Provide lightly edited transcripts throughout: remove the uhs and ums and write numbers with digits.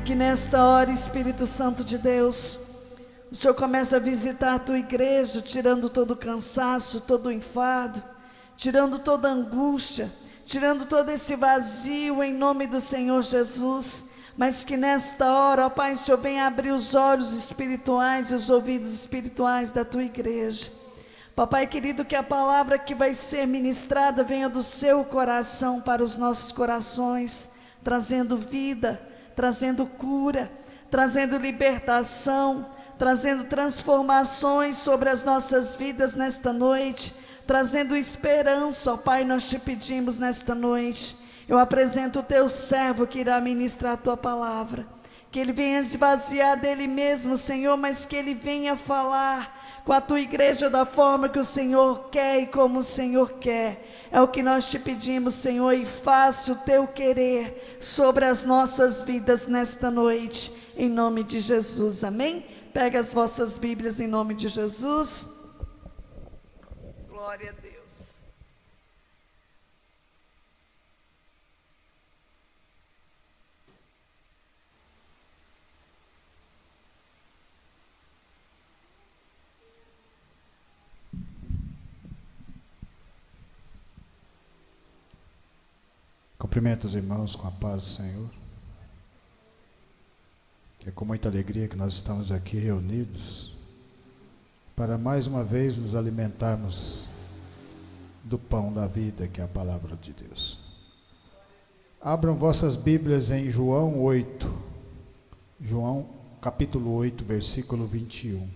Que nesta hora, Espírito Santo de Deus, o Senhor começa a visitar a tua igreja, tirando todo o cansaço, todo o enfado, tirando toda a angústia, tirando todo esse vazio em nome do Senhor Jesus. Mas que nesta hora, ó Pai, o Senhor venha abrir os olhos espirituais e os ouvidos espirituais da tua igreja. Papai querido, que a palavra que vai ser ministrada venha do seu coração para os nossos corações, trazendo vida, trazendo cura, trazendo libertação, trazendo transformações sobre as nossas vidas nesta noite, trazendo esperança, ó Pai, nós te pedimos nesta noite. Eu apresento o teu servo que irá ministrar a tua palavra, que ele venha esvaziar dele mesmo, Senhor, mas que ele venha falar com a tua igreja da forma que o Senhor quer e como o Senhor quer. É o que nós te pedimos, Senhor, e faça o teu querer sobre as nossas vidas nesta noite, em nome de Jesus, amém? Pega as vossas Bíblias em nome de Jesus. Glória a Deus. Cumprimento os irmãos com a paz do Senhor. É com muita alegria que nós estamos aqui reunidos para mais uma vez nos alimentarmos do pão da vida, que é a palavra de Deus. Abram vossas Bíblias em João 8, João capítulo 8, versículo 21.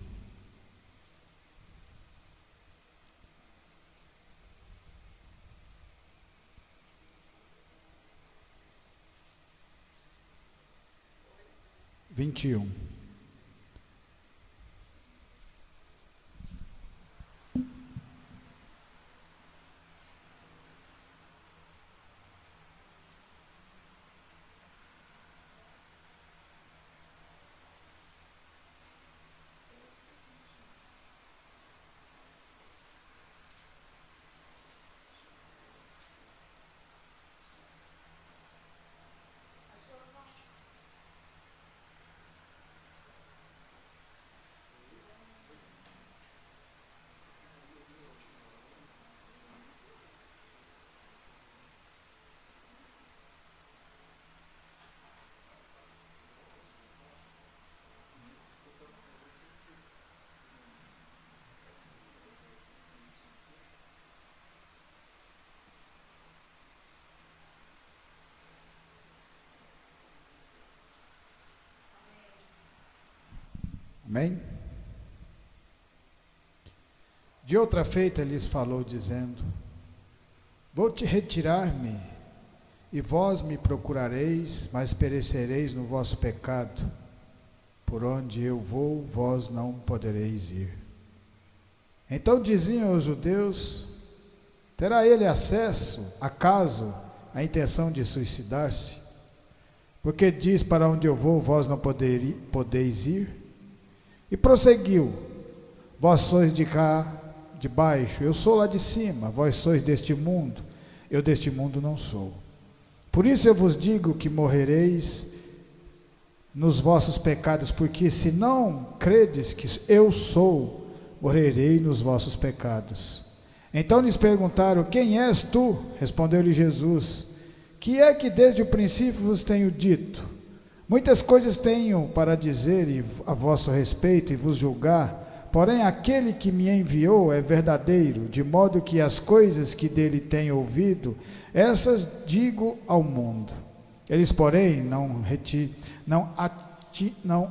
Amém? De outra feita lhes falou, dizendo: vou te retirar-me, e vós me procurareis, mas perecereis no vosso pecado. Por onde eu vou, vós não podereis ir. Então diziam os judeus: terá ele acesso, acaso, à intenção de suicidar-se? Porque diz: para onde eu vou, vós não podeis ir? E prosseguiu: vós sois de cá de baixo, eu sou lá de cima. Vós sois deste mundo, eu deste mundo não sou. Por isso eu vos digo que morrereis nos vossos pecados, porque se não credes que eu sou, morrerei nos vossos pecados. Então lhes perguntaram: quem és tu? Respondeu-lhe Jesus: que é que desde o princípio vos tenho dito? Muitas coisas tenho para dizer a vosso respeito e vos julgar, porém aquele que me enviou é verdadeiro, de modo que as coisas que dele tenho ouvido, essas digo ao mundo. Eles, porém, não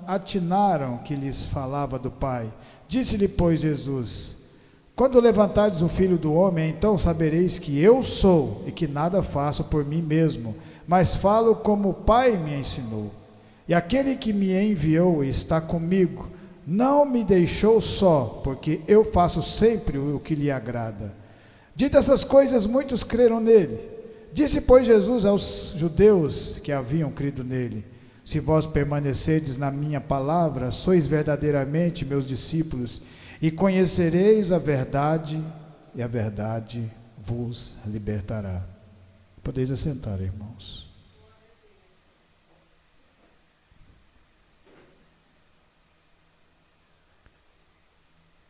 atinaram que lhes falava do Pai. Disse-lhe, pois, Jesus: quando levantardes o Filho do Homem, então sabereis que eu sou, e que nada faço por mim mesmo, mas falo como o Pai me ensinou. E aquele que me enviou está comigo, não me deixou só, porque eu faço sempre o que lhe agrada. Dito essas coisas, muitos creram nele. Disse, pois, Jesus aos judeus que haviam crido nele: se vós permanecerdes na minha palavra, sois verdadeiramente meus discípulos, e conhecereis a verdade, e a verdade vos libertará. Podeis assentar, irmãos.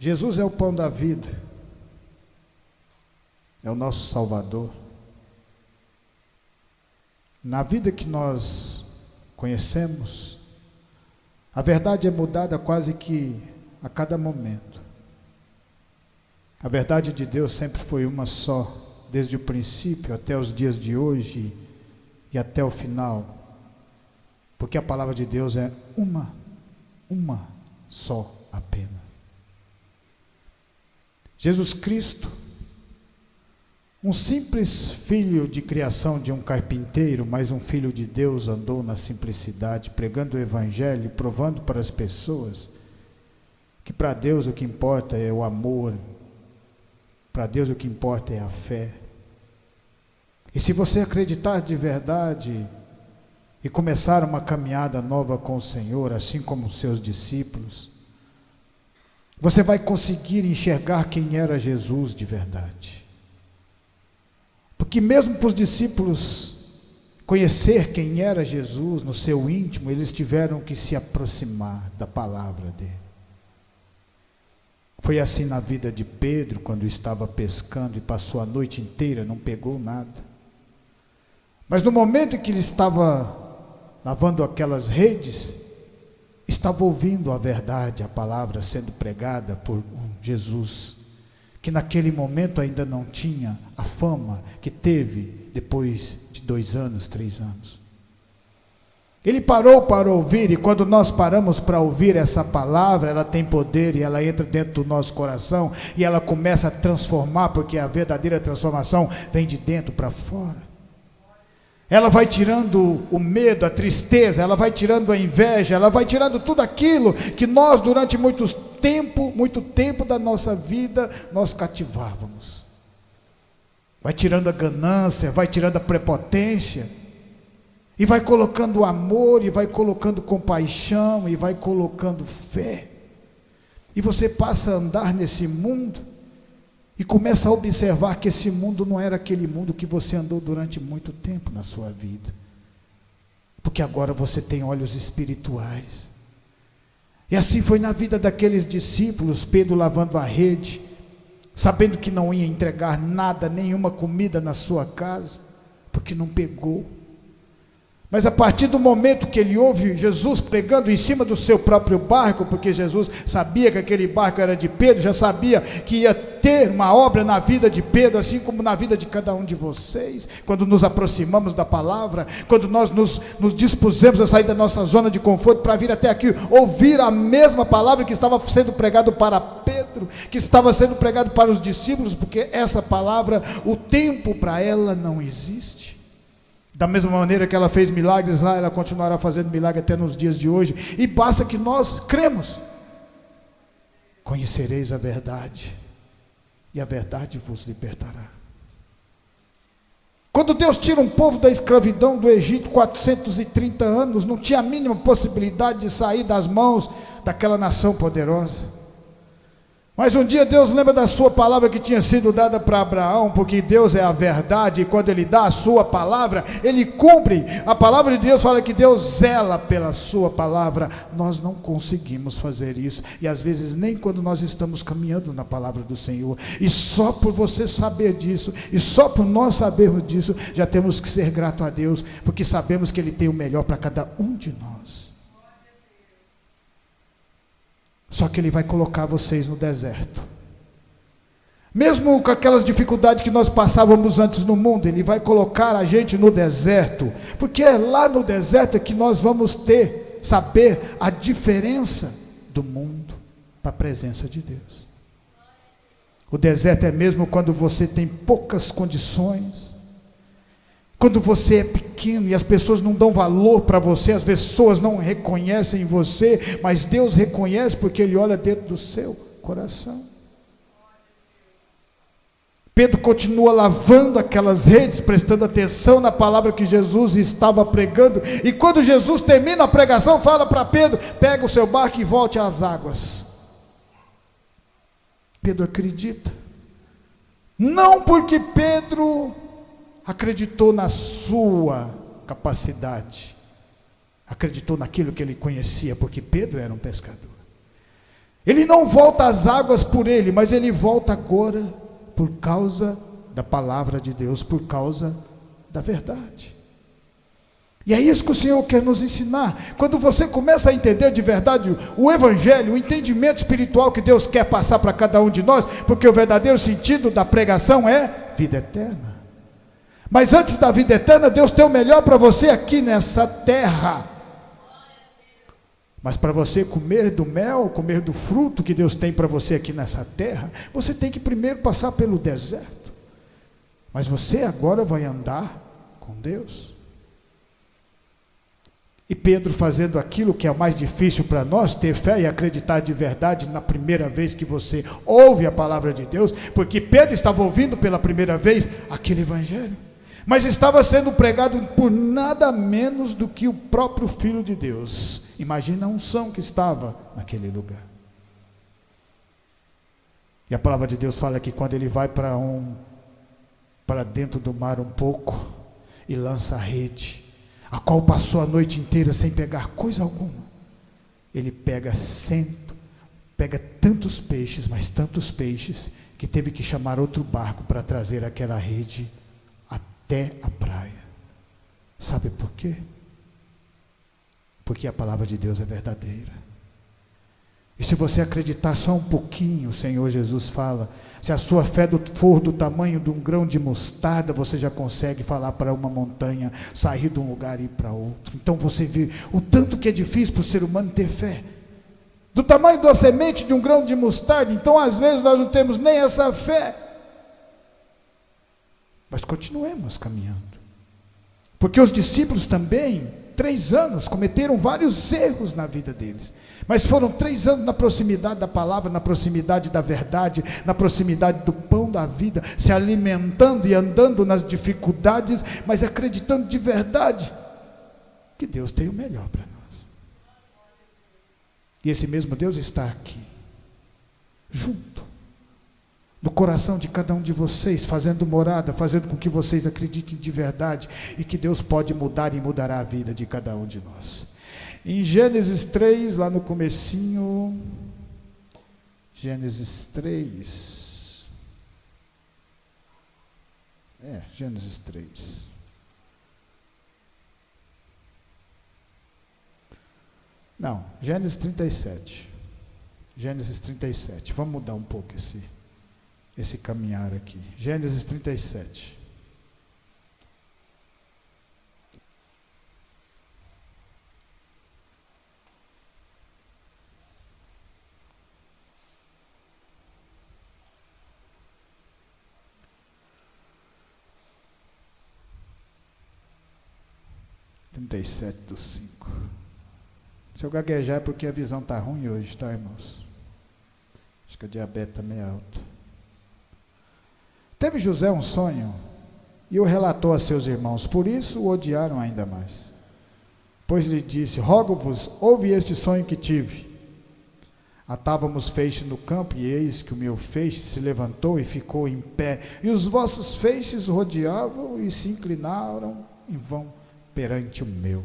Jesus é o pão da vida, é o nosso Salvador. Na vida que nós conhecemos, a verdade é mudada quase que a cada momento. A verdade de Deus sempre foi uma só, desde o princípio até os dias de hoje e até o final, porque a palavra de Deus é uma só apenas. Jesus Cristo, um simples filho de criação de um carpinteiro, mas um filho de Deus, andou na simplicidade, pregando o evangelho, provando para as pessoas que para Deus o que importa é o amor, para Deus o que importa é a fé. E se você acreditar de verdade e começar uma caminhada nova com o Senhor, assim como os seus discípulos, você vai conseguir enxergar quem era Jesus de verdade. Porque mesmo para os discípulos conhecer quem era Jesus no seu íntimo, eles tiveram que se aproximar da palavra dele. Foi assim na vida de Pedro, quando estava pescando e passou a noite inteira, não pegou nada. Mas no momento em que ele estava lavando aquelas redes, estava ouvindo a verdade, a palavra sendo pregada por um Jesus, que naquele momento ainda não tinha a fama que teve depois de 2 anos, 3 anos. Ele parou para ouvir, e quando nós paramos para ouvir essa palavra, ela tem poder e ela entra dentro do nosso coração e ela começa a transformar, porque a verdadeira transformação vem de dentro para fora. Ela vai tirando o medo, a tristeza, ela vai tirando a inveja, ela vai tirando tudo aquilo que nós durante muito tempo da nossa vida nós cativávamos. Vai tirando a ganância, vai tirando a prepotência, e vai colocando amor, e vai colocando compaixão, e vai colocando fé. E você passa a andar nesse mundo e começa a observar que esse mundo não era aquele mundo que você andou durante muito tempo na sua vida, porque agora você tem olhos espirituais. E assim foi na vida daqueles discípulos. Pedro lavando a rede, sabendo que não ia entregar nada, nenhuma comida na sua casa, porque não pegou. Mas a partir do momento que ele ouve Jesus pregando em cima do seu próprio barco, porque Jesus sabia que aquele barco era de Pedro, já sabia que ia ter uma obra na vida de Pedro, assim como na vida de cada um de vocês, quando nos aproximamos da palavra, quando nós nos dispusemos a sair da nossa zona de conforto para vir até aqui, ouvir a mesma palavra que estava sendo pregado para Pedro, que estava sendo pregado para os discípulos, porque essa palavra, o tempo para ela não existe. Da mesma maneira que ela fez milagres lá, ela continuará fazendo milagre até nos dias de hoje, e basta que nós cremos. Conhecereis a verdade, e a verdade vos libertará. Quando Deus tira um povo da escravidão do Egito, 430 anos, não tinha a mínima possibilidade de sair das mãos daquela nação poderosa. Mas um dia Deus lembra da sua palavra que tinha sido dada para Abraão, porque Deus é a verdade, e quando Ele dá a sua palavra, Ele cumpre. A palavra de Deus fala que Deus zela pela sua palavra. Nós não conseguimos fazer isso, e às vezes nem quando nós estamos caminhando na palavra do Senhor. E só por você saber disso, e só por nós sabermos disso, já temos que ser grato a Deus, porque sabemos que Ele tem o melhor para cada um de nós. Só que Ele vai colocar vocês no deserto. Mesmo com aquelas dificuldades que nós passávamos antes no mundo, Ele vai colocar a gente no deserto, porque é lá no deserto que nós vamos saber a diferença do mundo para a presença de Deus. O deserto é mesmo quando você tem poucas condições, quando você é pequeno e as pessoas não dão valor para você, as pessoas não reconhecem você, mas Deus reconhece, porque Ele olha dentro do seu coração. Pedro continua lavando aquelas redes, prestando atenção na palavra que Jesus estava pregando, e quando Jesus termina a pregação, fala para Pedro: pega o seu barco e volte às águas. Pedro acredita, não porque Pedro acreditou na sua capacidade, acreditou naquilo que ele conhecia, porque Pedro era um pescador. Ele não volta às águas por ele, mas ele volta agora por causa da palavra de Deus, por causa da verdade. E é isso que o Senhor quer nos ensinar. Quando você começa a entender de verdade o Evangelho, o entendimento espiritual que Deus quer passar para cada um de nós, porque o verdadeiro sentido da pregação é vida eterna. Mas antes da vida eterna, Deus tem o melhor para você aqui nessa terra. Mas para você comer do mel, comer do fruto que Deus tem para você aqui nessa terra, você tem que primeiro passar pelo deserto. Mas você agora vai andar com Deus. E Pedro fazendo aquilo que é o mais difícil para nós, ter fé e acreditar de verdade na primeira vez que você ouve a palavra de Deus, porque Pedro estava ouvindo pela primeira vez aquele evangelho, mas estava sendo pregado por nada menos do que o próprio Filho de Deus. Imagina a unção que estava naquele lugar. E a palavra de Deus fala que quando ele vai para dentro do mar um pouco e lança a rede, a qual passou a noite inteira sem pegar coisa alguma, ele pega tantos peixes, mas tantos peixes, que teve que chamar outro barco para trazer aquela rede até a praia. Sabe por quê? Porque a palavra de Deus é verdadeira. E se você acreditar só um pouquinho, o Senhor Jesus fala, se a sua fé for do tamanho de um grão de mostarda, você já consegue falar para uma montanha, sair de um lugar e ir para outro. Então você vê o tanto que é difícil para o ser humano ter fé. Do tamanho da semente de um grão de mostarda. Então às vezes nós não temos nem essa fé. Mas continuemos caminhando. Porque os discípulos também, 3 anos, cometeram vários erros na vida deles. Mas foram 3 anos na proximidade da palavra, na proximidade da verdade, na proximidade do pão da vida, se alimentando e andando nas dificuldades, mas acreditando de verdade que Deus tem o melhor para nós. E esse mesmo Deus está aqui, junto, no coração de cada um de vocês, fazendo morada, fazendo com que vocês acreditem de verdade, e que Deus pode mudar e mudará a vida de cada um de nós. Em Gênesis 3, lá no comecinho, Gênesis 3, Gênesis 3, não, Gênesis 37, Gênesis 37, vamos mudar um pouco esse caminhar aqui, Gênesis 37, do 5. Se eu gaguejar é porque a visão está ruim hoje, tá, irmãos? Acho que a diabetes está meio alta. Teve José um sonho e o relatou a seus irmãos, por isso o odiaram ainda mais. Pois lhe disse: rogo-vos, ouve este sonho que tive. Atávamos feixes no campo, e eis que o meu feixe se levantou e ficou em pé, e os vossos feixes rodeavam e se inclinaram em vão perante o meu.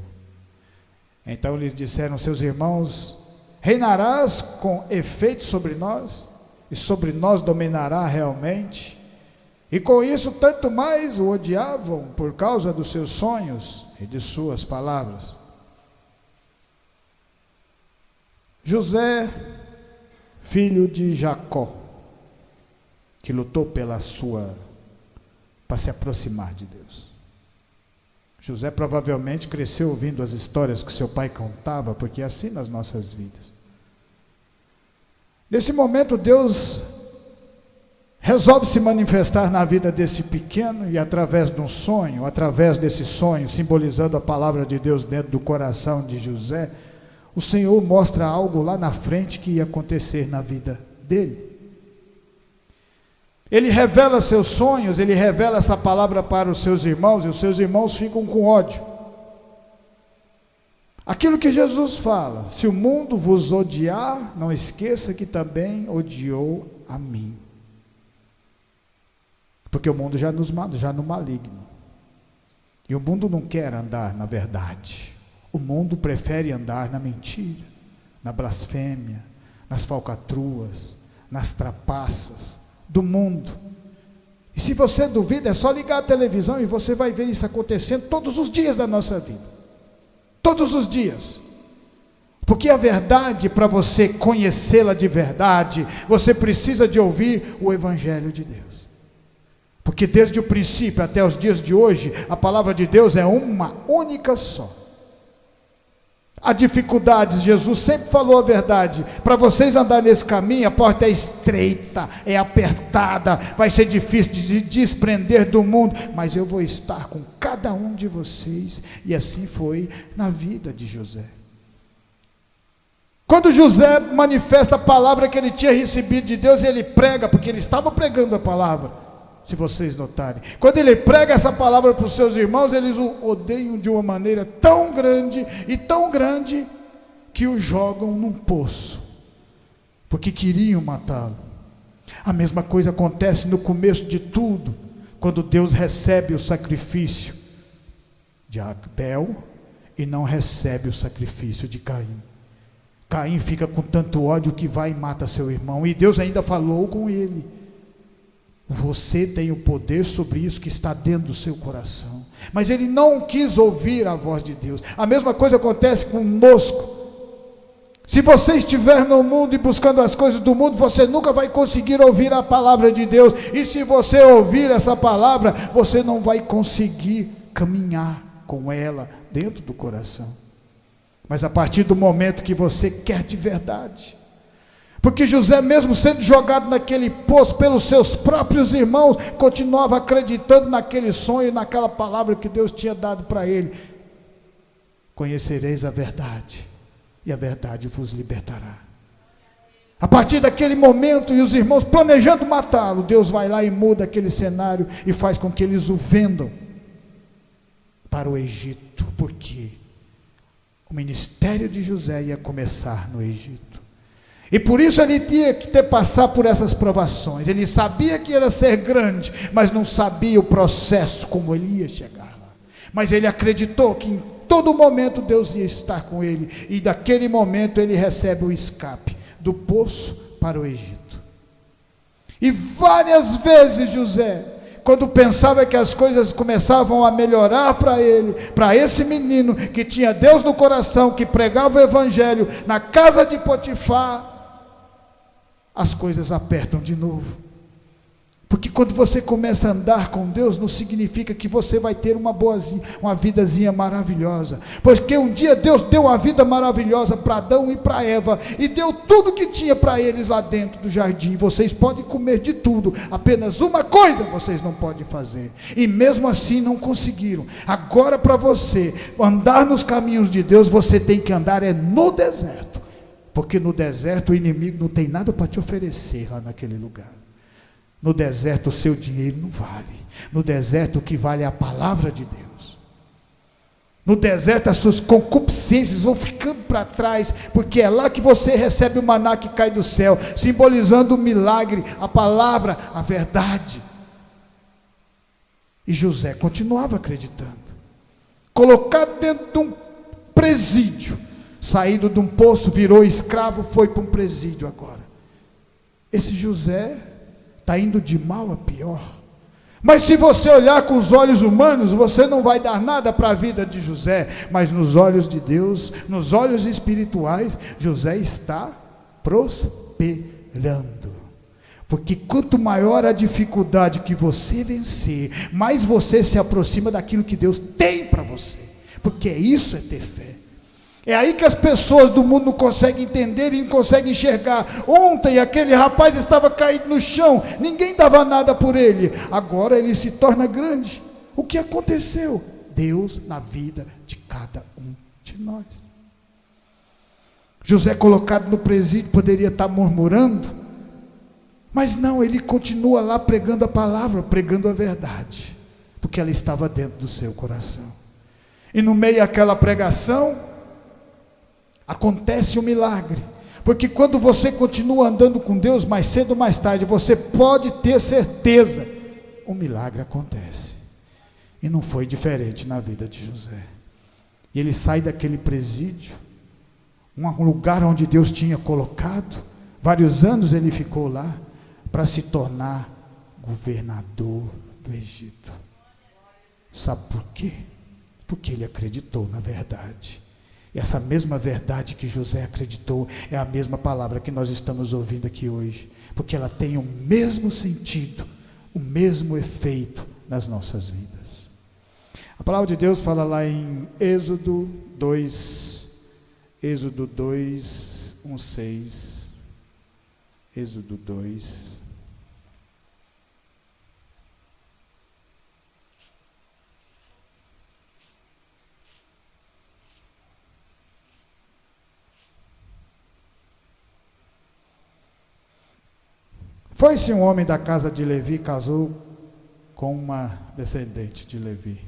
Então lhes disseram seus irmãos: reinarás com efeito sobre nós, e sobre nós dominará realmente? E com isso tanto mais o odiavam por causa dos seus sonhos e de suas palavras. José, filho de Jacó, que lutou para se aproximar de Deus. José provavelmente cresceu ouvindo as histórias que seu pai contava, porque é assim nas nossas vidas. Nesse momento Deus resolve se manifestar na vida desse pequeno, e através de um sonho, através desse sonho, simbolizando a palavra de Deus dentro do coração de José, o Senhor mostra algo lá na frente que ia acontecer na vida dele. Ele revela seus sonhos, ele revela essa palavra para os seus irmãos, e os seus irmãos ficam com ódio. Aquilo que Jesus fala: se o mundo vos odiar, não esqueça que também odiou a mim. Porque o mundo já no maligno. E o mundo não quer andar na verdade. O mundo prefere andar na mentira, na blasfêmia, nas falcatruas, nas trapaças do mundo. E se você duvida, é só ligar a televisão e você vai ver isso acontecendo todos os dias da nossa vida. Todos os dias. Porque a verdade, para você conhecê-la de verdade, você precisa de ouvir o Evangelho de Deus. Porque desde o princípio até os dias de hoje, a palavra de Deus é uma única só. Há dificuldades, Jesus sempre falou a verdade. Para vocês andarem nesse caminho, a porta é estreita, é apertada, vai ser difícil de se desprender do mundo, mas eu vou estar com cada um de vocês. E assim foi na vida de José. Quando José manifesta a palavra que ele tinha recebido de Deus, ele prega, porque ele estava pregando a palavra, se vocês notarem. Quando ele prega essa palavra para os seus irmãos, eles o odeiam de uma maneira tão grande, e tão grande, que o jogam num poço, porque queriam matá-lo. A mesma coisa acontece no começo de tudo, quando Deus recebe o sacrifício de Abel, e não recebe o sacrifício de Caim. Caim fica com tanto ódio que vai e mata seu irmão, e Deus ainda falou com ele: você tem o poder sobre isso que está dentro do seu coração. Mas ele não quis ouvir a voz de Deus. A mesma coisa acontece conosco. Se você estiver no mundo e buscando as coisas do mundo, você nunca vai conseguir ouvir a palavra de Deus. E se você ouvir essa palavra, você não vai conseguir caminhar com ela dentro do coração. Mas a partir do momento que você quer de verdade, porque José, mesmo sendo jogado naquele poço pelos seus próprios irmãos, continuava acreditando naquele sonho, naquela palavra que Deus tinha dado para ele: conhecereis a verdade, e a verdade vos libertará. A partir daquele momento, e os irmãos planejando matá-lo, Deus vai lá e muda aquele cenário e faz com que eles o vendam para o Egito. Por quê? O ministério de José ia começar no Egito, e por isso ele tinha que passar por essas provações. Ele sabia que ia ser grande, mas não sabia o processo, como ele ia chegar lá. Mas ele acreditou que em todo momento Deus ia estar com ele, e daquele momento ele recebe o escape do poço para o Egito. E várias vezes José, quando pensava que as coisas começavam a melhorar para ele, para esse menino que tinha Deus no coração, que pregava o Evangelho na casa de Potifar, as coisas apertam de novo. Porque quando você começa a andar com Deus, não significa que você vai ter uma vidazinha maravilhosa. Porque um dia Deus deu uma vida maravilhosa para Adão e para Eva, e deu tudo que tinha para eles lá dentro do jardim. Vocês podem comer de tudo, apenas uma coisa vocês não podem fazer. E mesmo assim não conseguiram. Agora, para você andar nos caminhos de Deus, você tem que andar no deserto. Porque no deserto o inimigo não tem nada para te oferecer lá naquele lugar. No deserto o seu dinheiro não vale. No deserto o que vale é a palavra de Deus. No deserto as suas concupiscências vão ficando para trás, porque é lá que você recebe o maná que cai do céu, simbolizando o milagre, a palavra, a verdade. E José continuava acreditando. Colocado dentro de um presídio, saído de um poço, virou escravo, foi para um presídio agora. Esse José está indo de mal a pior. Mas se você olhar com os olhos humanos, você não vai dar nada para a vida de José. Mas nos olhos de Deus, nos olhos espirituais, José está prosperando. Porque quanto maior a dificuldade que você vencer, mais você se aproxima daquilo que Deus tem para você. Porque isso é ter fé. É aí que as pessoas do mundo não conseguem entender e não conseguem enxergar. Ontem aquele rapaz estava caído no chão, ninguém dava nada por ele, agora ele se torna grande. O que aconteceu? Deus na vida de cada um de nós. José, colocado no presídio, poderia estar murmurando, mas não, ele continua lá pregando a palavra, pregando a verdade, porque ela estava dentro do seu coração. E no meio daquela pregação acontece um milagre, porque quando você continua andando com Deus, mais cedo ou mais tarde, você pode ter certeza, um milagre acontece. E não foi diferente na vida de José. E ele sai daquele presídio, um lugar onde Deus tinha colocado, Vários anos ele ficou lá para se tornar governador do Egito. Sabe por quê? Porque ele acreditou na verdade. E essa mesma verdade que José acreditou é a mesma palavra que nós estamos ouvindo aqui hoje, porque ela tem o mesmo sentido, o mesmo efeito nas nossas vidas. A palavra de Deus fala lá em Êxodo 2, 6. Êxodo 2. Foi-se um homem da casa de Levi, casou com uma descendente de Levi.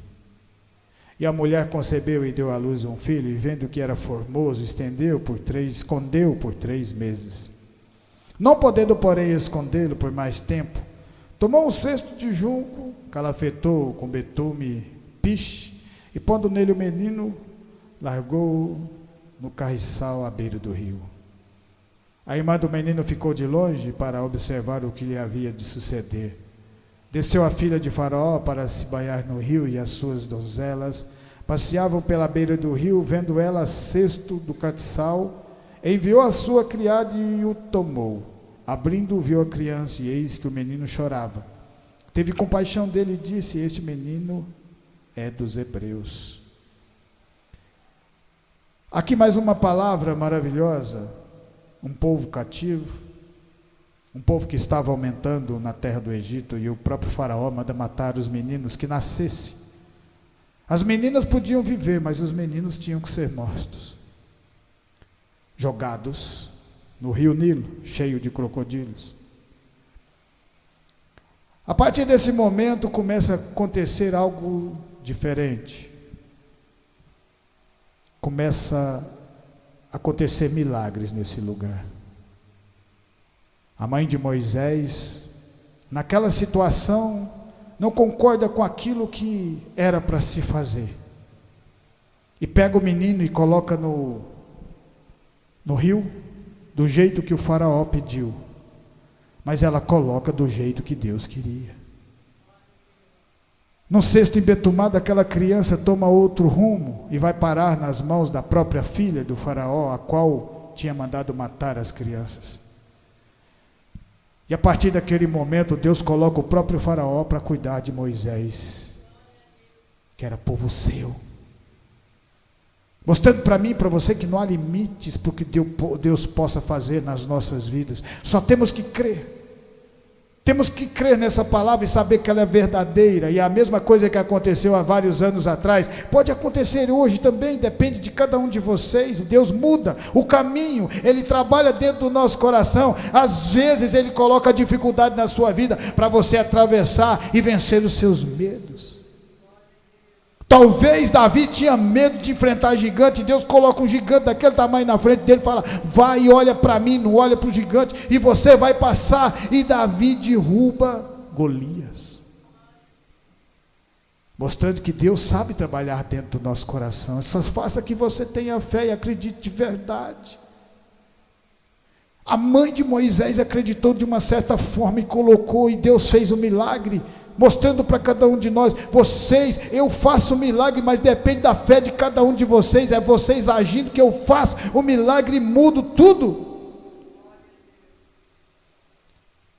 E a mulher concebeu e deu à luz um filho, e vendo que era formoso, escondeu por 3 meses. Não podendo, porém, escondê-lo por mais tempo, tomou um cesto de junco, calafetou com betume, piche, e pondo nele o menino, largou-o no carriçal à beira do rio. A irmã do menino ficou de longe para observar o que lhe havia de suceder. Desceu a filha de Faraó para se banhar no rio, e as suas donzelas passeavam pela beira do rio. Vendo ela cesto do catiçal, enviou a sua criada e o tomou. Abrindo, viu a criança, e eis que o menino chorava. Teve compaixão dele e disse: este menino é dos hebreus. Aqui mais uma palavra maravilhosa. Um povo cativo, um povo que estava aumentando na terra do Egito, e o próprio Faraó manda matar os meninos que nascessem. As meninas podiam viver, mas os meninos tinham que ser mortos, jogados no rio Nilo, cheio de crocodilos. A partir desse momento começa a acontecer algo diferente. Começa acontecer milagres nesse lugar. A mãe de Moisés, naquela situação, não concorda com aquilo que era para se fazer, e pega o menino e coloca no rio, do jeito que o Faraó pediu, mas ela coloca do jeito que Deus queria. Num cesto embetumado, aquela criança toma outro rumo e vai parar nas mãos da própria filha do Faraó, a qual tinha mandado matar as crianças. E a partir daquele momento, Deus coloca o próprio Faraó para cuidar de Moisés, que era povo seu, mostrando para mim e para você que não há limites para o que Deus possa fazer nas nossas vidas. Só temos que crer. Temos que crer nessa palavra e saber que ela é verdadeira. E a mesma coisa que aconteceu há vários anos atrás pode acontecer hoje também, depende de cada um de vocês. Deus muda o caminho, Ele trabalha dentro do nosso coração. Às vezes Ele coloca dificuldade na sua vida para você atravessar e vencer os seus medos. Talvez Davi tinha medo de enfrentar gigante. Deus coloca um gigante daquele tamanho na frente dele e fala: vai e olha para mim, não olha para o gigante, e você vai passar. E Davi derruba Golias, mostrando que Deus sabe trabalhar dentro do nosso coração. Só faça que você tenha fé e acredite de verdade. A mãe de Moisés acreditou de uma certa forma e colocou, e Deus fez um milagre, mostrando para cada um de nós: vocês, eu faço o milagre, mas depende da fé de cada um de vocês. É vocês agindo que eu faço o milagre e mudo tudo.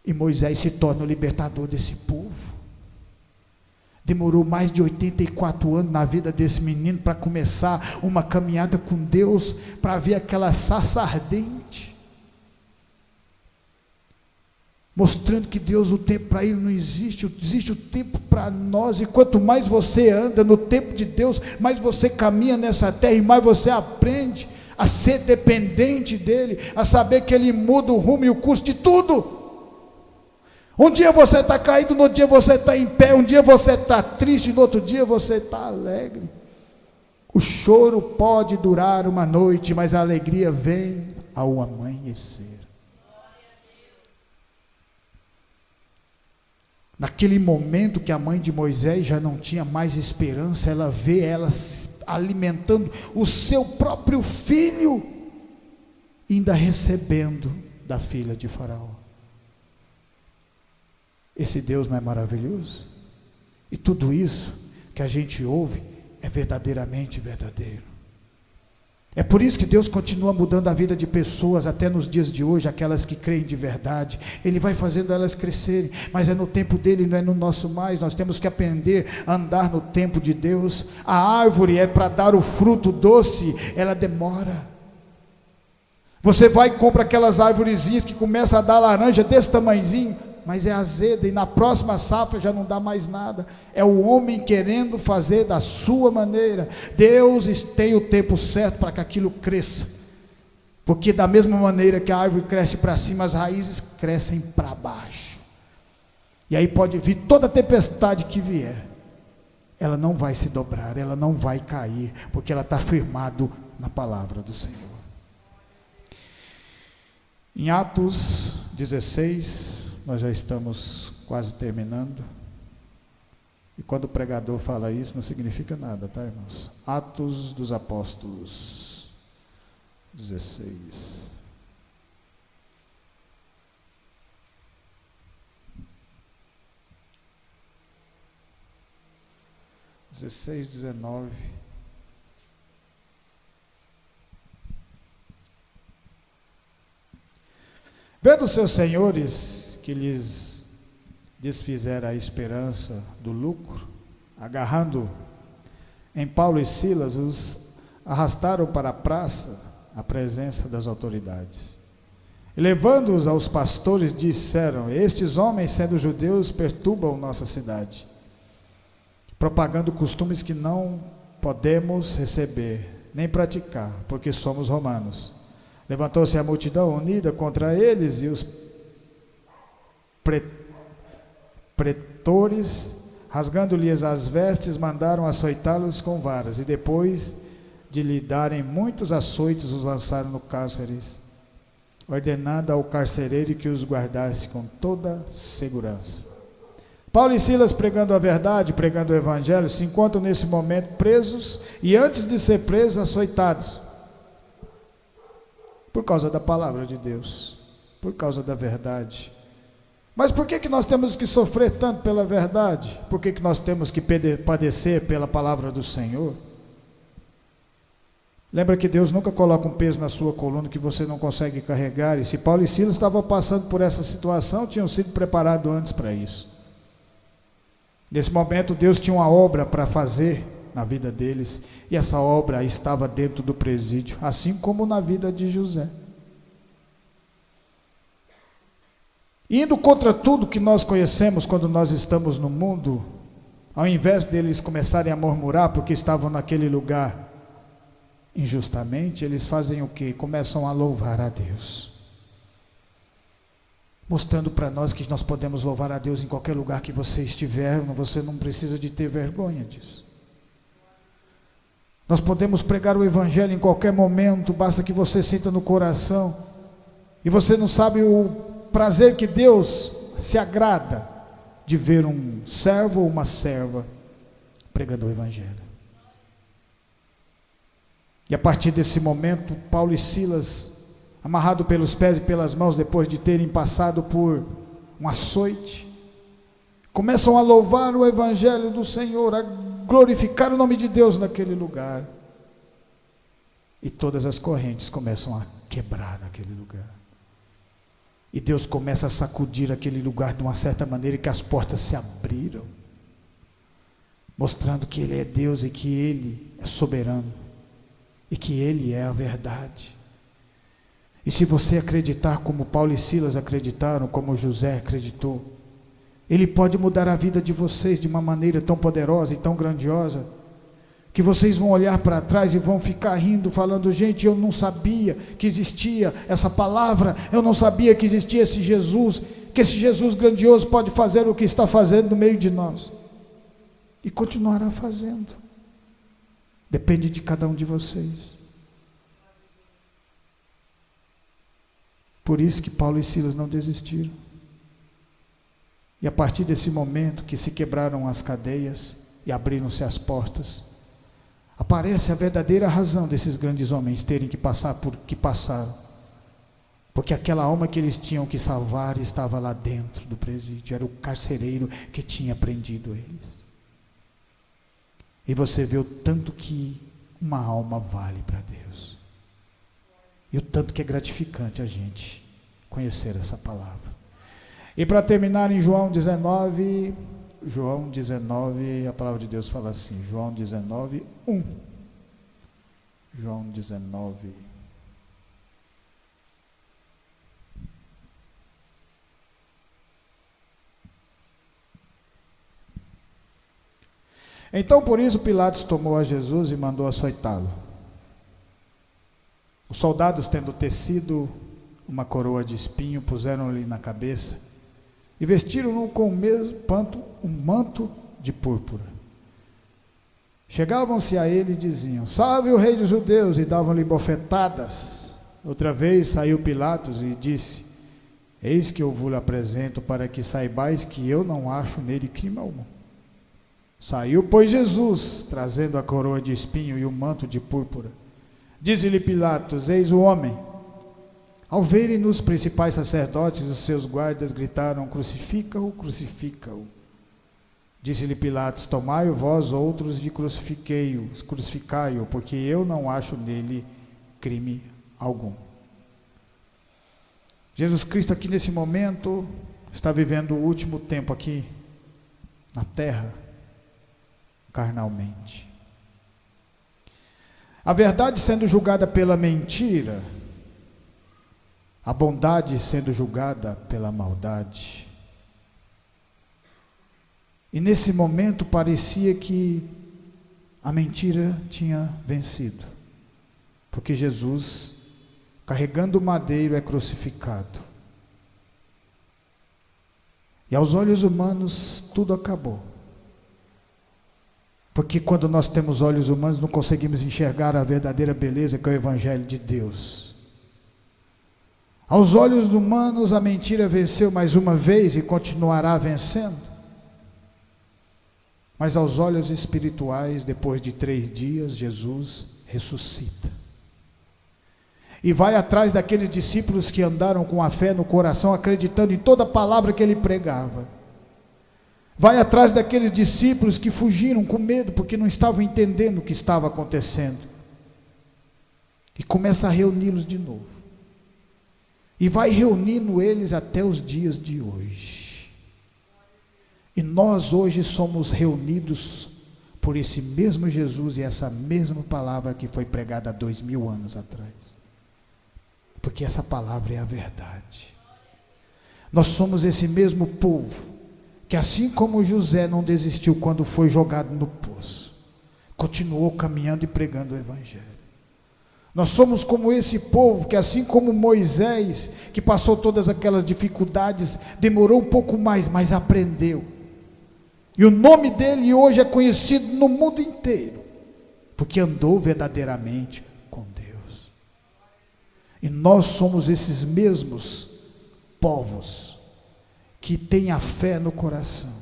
E Moisés se torna o libertador desse povo. Demorou mais de 84 anos na vida desse menino para começar uma caminhada com Deus, para ver aquela sarça ardente, mostrando que Deus, o tempo para Ele não existe, existe o tempo para nós. E quanto mais você anda no tempo de Deus, mais você caminha nessa terra, e mais você aprende a ser dependente dEle, a saber que Ele muda o rumo e o curso de tudo. Um dia você está caído, no outro dia você está em pé, um dia você está triste, no outro dia você está alegre. O choro pode durar uma noite, mas a alegria vem ao amanhecer. Naquele momento que a mãe de Moisés já não tinha mais esperança, ela vê ela alimentando o seu próprio filho, ainda recebendo da filha de Faraó. Esse Deus não é maravilhoso? E tudo isso que a gente ouve é verdadeiramente verdadeiro. É por isso que Deus continua mudando a vida de pessoas até nos dias de hoje, aquelas que creem de verdade. Ele vai fazendo elas crescerem, mas é no tempo dele, não é no nosso mais. Nós temos que aprender a andar no tempo de Deus. A árvore é para dar o fruto doce, ela demora. Você vai e compra aquelas árvorezinhas que começam a dar laranja desse tamanhozinho, mas é azeda, e na próxima safra já não dá mais nada. É o homem querendo fazer da sua maneira. Deus tem o tempo certo para que aquilo cresça, porque da mesma maneira que a árvore cresce para cima, as raízes crescem para baixo, e aí pode vir toda a tempestade que vier, ela não vai se dobrar, ela não vai cair, porque ela está firmado na palavra do Senhor. Em Atos 16, nós já estamos quase terminando. E quando o pregador fala isso, não significa nada, tá, irmãos? Atos dos Apóstolos 16. (16:19). Vendo seus senhores que lhes desfizeram a esperança do lucro, agarrando em Paulo e Silas, os arrastaram para a praça, à presença das autoridades. E levando-os aos pastores, disseram: estes homens, sendo judeus, perturbam nossa cidade, propagando costumes que não podemos receber, nem praticar, porque somos romanos. Levantou-se a multidão unida contra eles, e os pretores, rasgando-lhes as vestes, mandaram açoitá-los com varas, e depois de lhe darem muitos açoites, os lançaram no cárcere, ordenando ao carcereiro que os guardasse com toda segurança. Paulo e Silas, pregando a verdade, pregando o evangelho, se encontram nesse momento presos, e antes de ser presos, açoitados, por causa da palavra de Deus, por causa da verdade. Mas por que nós temos que sofrer tanto pela verdade? Por que nós temos que padecer pela palavra do Senhor? Lembra que Deus nunca coloca um peso na sua coluna que você não consegue carregar, e se Paulo e Silas estavam passando por essa situação, tinham sido preparados antes para isso. Nesse momento Deus tinha uma obra para fazer na vida deles, e essa obra estava dentro do presídio, assim como na vida de José. Indo contra tudo que nós conhecemos quando nós estamos no mundo, ao invés deles começarem a murmurar porque estavam naquele lugar injustamente, eles fazem o quê? Começam a louvar a Deus, mostrando para nós que nós podemos louvar a Deus em qualquer lugar que você estiver. Você não precisa de ter vergonha disso. Nós podemos pregar o evangelho em qualquer momento, basta que você sinta no coração, e você não sabe o prazer que Deus se agrada de ver um servo ou uma serva pregando o evangelho. E a partir desse momento, Paulo e Silas, amarrado pelos pés e pelas mãos, depois de terem passado por um açoite, começam a louvar o evangelho do Senhor, a glorificar o nome de Deus naquele lugar, e todas as correntes começam a quebrar naquele lugar, e Deus começa a sacudir aquele lugar de uma certa maneira, que as portas se abriram, mostrando que Ele é Deus e que Ele é soberano, e que Ele é a verdade. E se você acreditar como Paulo e Silas acreditaram, como José acreditou, Ele pode mudar a vida de vocês de uma maneira tão poderosa e tão grandiosa, que vocês vão olhar para trás e vão ficar rindo, falando: gente, eu não sabia que existia essa palavra, eu não sabia que existia esse Jesus, que esse Jesus grandioso pode fazer o que está fazendo no meio de nós, e continuará fazendo. Depende de cada um de vocês. Por isso que Paulo e Silas não desistiram. E a partir desse momento que se quebraram as cadeias e abriram-se as portas, aparece a verdadeira razão desses grandes homens terem que passar por que passaram. Porque aquela alma que eles tinham que salvar estava lá dentro do presídio, era o carcereiro que tinha prendido eles. E você vê o tanto que uma alma vale para Deus, e o tanto que é gratificante a gente conhecer essa palavra. E para terminar, em João 19, a palavra de Deus fala assim, João 19, 1. João 19. Então, por isso, Pilatos tomou a Jesus e mandou açoitá-lo. Os soldados, tendo tecido uma coroa de espinho, puseram-lhe na cabeça e vestiram-no com o mesmo um manto de púrpura. Chegavam-se a ele e diziam: salve o rei dos judeus, e davam-lhe bofetadas. Outra vez saiu Pilatos e disse: eis que eu vos apresento, para que saibais que eu não acho nele crime algum. Saiu, pois, Jesus, trazendo a coroa de espinho e o manto de púrpura. Diz-lhe Pilatos: eis o homem. Ao verem-no os principais sacerdotes e os seus guardas, gritaram: crucifica-o, crucifica-o. Disse-lhe Pilatos: tomai-o vós outros e crucificai-o, porque eu não acho nele crime algum. Jesus Cristo aqui nesse momento está vivendo o último tempo aqui na terra, carnalmente. A verdade sendo julgada pela mentira, a bondade sendo julgada pela maldade. E nesse momento parecia que a mentira tinha vencido, porque Jesus, carregando o madeiro, é crucificado. E aos olhos humanos tudo acabou. Porque quando nós temos olhos humanos, não conseguimos enxergar a verdadeira beleza que é o Evangelho de Deus. Aos olhos humanos, a mentira venceu mais uma vez e continuará vencendo. Mas aos olhos espirituais, depois de 3 dias, Jesus ressuscita. E vai atrás daqueles discípulos que andaram com a fé no coração, acreditando em toda a palavra que ele pregava. Vai atrás daqueles discípulos que fugiram com medo, porque não estavam entendendo o que estava acontecendo. E começa a reuni-los de novo. E vai reunindo eles até os dias de hoje. E nós hoje somos reunidos por esse mesmo Jesus e essa mesma palavra que foi pregada há 2000 anos atrás. Porque essa palavra é a verdade. Nós somos esse mesmo povo que, assim como José não desistiu quando foi jogado no poço, continuou caminhando e pregando o Evangelho. Nós somos como esse povo que, assim como Moisés, que passou todas aquelas dificuldades, demorou um pouco mais, mas aprendeu. E o nome dele hoje é conhecido no mundo inteiro, porque andou verdadeiramente com Deus. E nós somos esses mesmos povos que tem a fé no coração,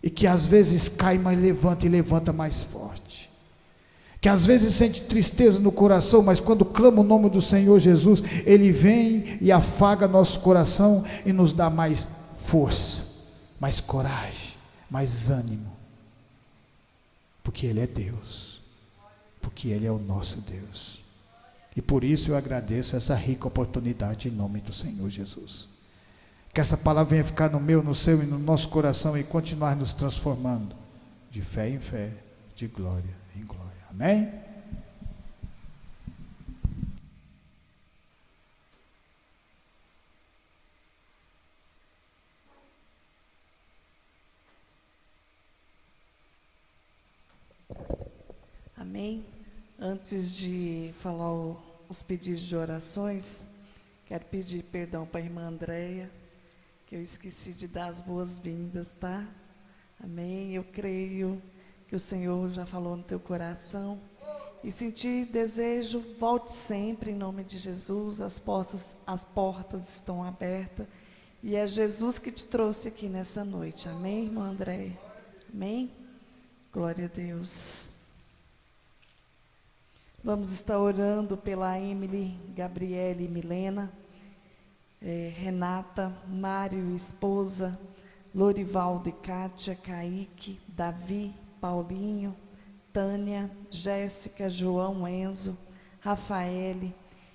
e que às vezes cai, mas levanta, e levanta mais forte, que às vezes sente tristeza no coração, mas quando clama o nome do Senhor Jesus, Ele vem e afaga nosso coração, e nos dá mais força, mais coragem, mais ânimo, porque Ele é Deus, porque Ele é o nosso Deus. E por isso eu agradeço essa rica oportunidade em nome do Senhor Jesus. Que essa palavra venha ficar no meu, no seu e no nosso coração e continuar nos transformando de fé em fé, de glória em glória. Amém? Amém? Antes de falar os pedidos de orações, quero pedir perdão para a irmã Andréia, que eu esqueci de dar as boas-vindas, tá? Amém? Eu creio que o Senhor já falou no teu coração. E sentir desejo, volte sempre em nome de Jesus. As portas estão abertas. E é Jesus que te trouxe aqui nessa noite. Amém, irmã Andréia? Amém? Glória a Deus. Vamos estar orando pela Emily, Gabriele e Milena, Renata, Mário, esposa, Lorivaldo e Kátia, Kaique, Davi, Paulinho, Tânia, Jéssica, João, Enzo, Rafaele,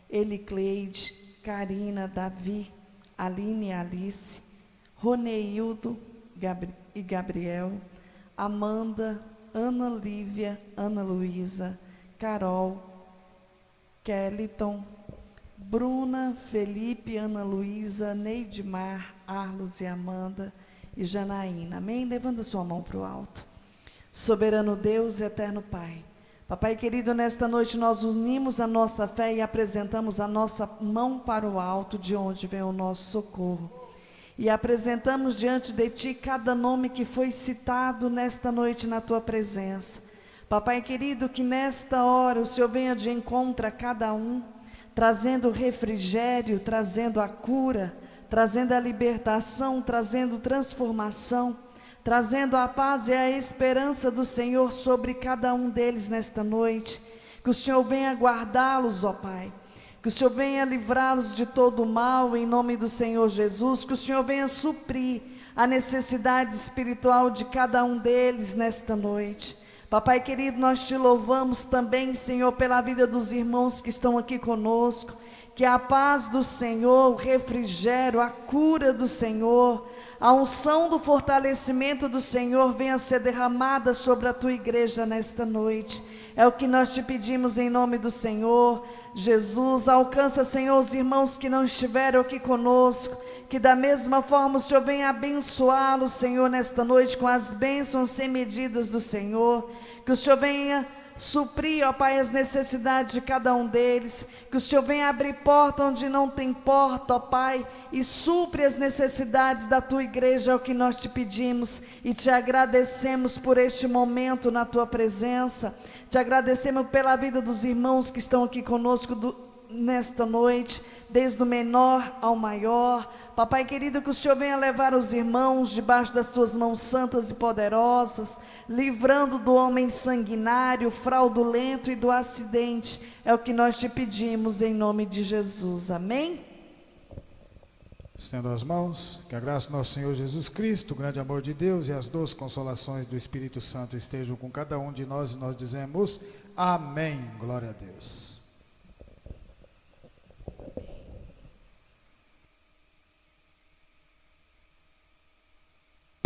Elicleide, Karina, Davi, Aline e Alice, Roneildo e Gabriel, Amanda, Ana Lívia, Ana Luísa, Carol, Kellyton, Bruna, Felipe, Ana Luísa, Neidmar, Arlos e Amanda e Janaína. Amém? Levanta sua mão para o alto. Soberano Deus e eterno Pai, Papai querido, nesta noite nós unimos a nossa fé e apresentamos a nossa mão para o alto, de onde vem o nosso socorro. E apresentamos diante de Ti cada nome que foi citado nesta noite na Tua presença. Papai querido, que nesta hora o Senhor venha de encontro a cada um, trazendo refrigério, trazendo a cura, trazendo a libertação, trazendo transformação, trazendo a paz e a esperança do Senhor sobre cada um deles nesta noite. Que o Senhor venha guardá-los, ó Pai. Que o Senhor venha livrá-los de todo o mal, em nome do Senhor Jesus. Que o Senhor venha suprir a necessidade espiritual de cada um deles nesta noite. Papai querido, nós Te louvamos também, Senhor, pela vida dos irmãos que estão aqui conosco. Que a paz do Senhor, o refrigério, a cura do Senhor, a unção do fortalecimento do Senhor venha ser derramada sobre a Tua igreja nesta noite. É o que nós Te pedimos em nome do Senhor Jesus. Alcança, Senhor, os irmãos que não estiveram aqui conosco, que da mesma forma o Senhor venha abençoá-los, Senhor, nesta noite com as bênçãos sem medidas do Senhor. Que o Senhor venha suprir, ó Pai, as necessidades de cada um deles. Que o Senhor venha abrir porta onde não tem porta, ó Pai, e supre as necessidades da Tua igreja. É o que nós Te pedimos e Te agradecemos por este momento na Tua presença. Te agradecemos pela vida dos irmãos que estão aqui conosco nesta noite, desde o menor ao maior. Papai querido, que o Senhor venha levar os irmãos debaixo das Tuas mãos santas e poderosas, livrando do homem sanguinário, fraudulento e do acidente. É o que nós Te pedimos em nome de Jesus. Amém? Estendo as mãos, que a graça do nosso Senhor Jesus Cristo, o grande amor de Deus e as doces consolações do Espírito Santo estejam com cada um de nós, e nós dizemos amém. Glória a Deus.